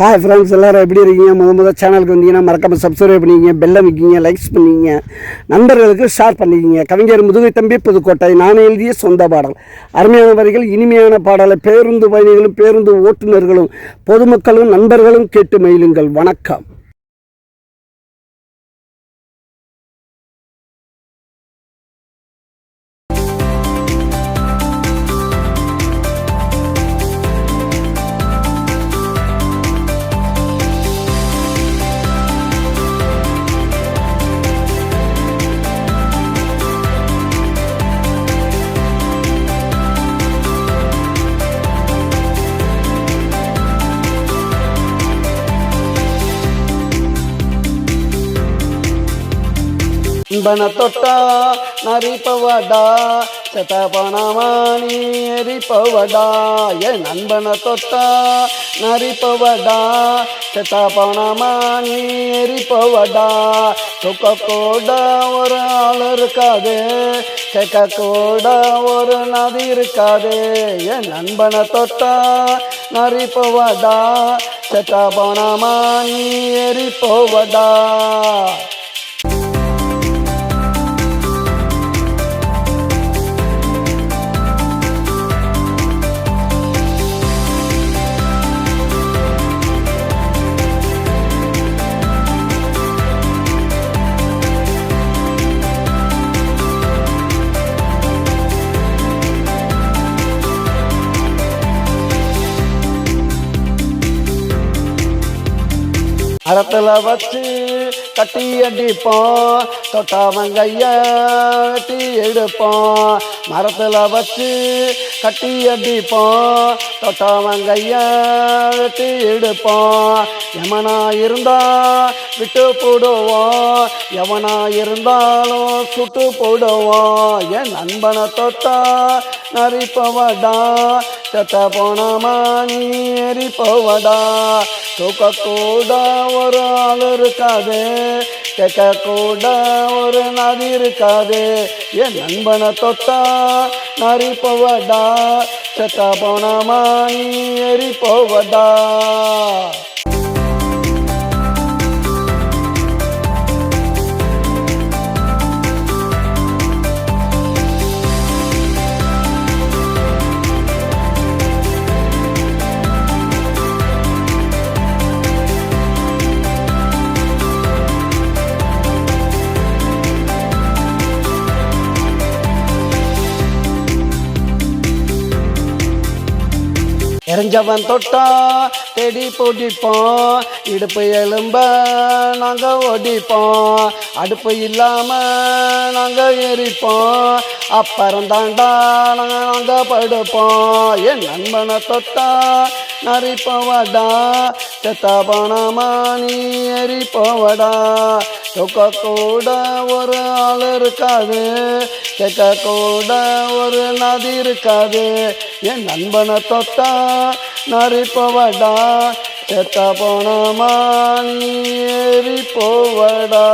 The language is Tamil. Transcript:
ஹாய் ஃப்ரெண்ட்ஸ், எல்லோரும் எப்படி இருக்கீங்க? முதல் சேனலுக்கு வந்தீங்கன்னா மறக்காமல் சப்ஸ்கிரைப் பண்ணிக்கிங்க, பெல்லை வைக்கிங்க, லைக்ஸ் பண்ணிக்கிங்க, நண்பர்களுக்கு ஷேர் பண்ணிக்கிங்க. கவிஞர் முதுகை தம்பி புதுக்கோட்டை. நான் எழுதிய சொந்த பாடல். அருமையான வரிகள், இனிமையான பாடலை பேருந்து பயணிகளும் பேருந்து ஓட்டுநர்களும் பொதுமக்களும் நண்பர்களும் கேட்டு மகிழுங்கள். வணக்கம். நண்பன தொட்டா நரிப்பவடா, சதபணமானி எரிப்பவடா. என் நண்பன தொட்டா நரிப்பவடா, சதபணமானி எரிப்பவடா. துக்க கூட ஒரு ஆள் இருக்காது, கேட்க கூட ஒரு நதி இருக்காது. என் நண்பன தொட்டா நரிப்பவடா, சதபணமானி எரிப்பவடா. மரத்தில் வச்சு கட்டி அடிப்போம், தொட்டாவங்கைய வெட்டி எடுப்போம். மரத்தில் வச்சு கட்டி அடிப்போம், தொட்டாவங்கைய வெட்டி எடுப்போம். எவனா இருந்தா விட்டு போடுவோம், எவனா இருந்தாலும் சுட்டு போடுவோம். என் நண்பனை தொட்டா நரிப்பவடா, செத்த போனமா நீ எரிப்பவடா. தூக்க கூட ஒரு ஆள் இருக்காது, கேட்க கூட ஒரு நதி இருக்காது. என் நண்பனை தொட்டா நரிப்பவடா, செத்த போனமா நீ எரிப்பவடா. எரிஞ்சவன் தொட்டா தேடி பிடிப்போம், இடுப்பு எலும்ப நாங்கள் ஒடிப்போம். அடுப்பு இல்லாமல் நாங்கள் எரிப்போம், அப்புறம் தாண்டா நாங்கள் படுப்போம். என் நண்பனை தொட்டா நரிப்பவடா, செத்த பணமா நீ எரிப்பவடா. தூக்க கூட ஒரு ஆள் இருக்காது, கேட்க கூட ஒரு நதி இருக்காது. என் நண்பனை தொட்டா நரிப்பவடா, செத்த பணமா நீ எரிப்பவடா.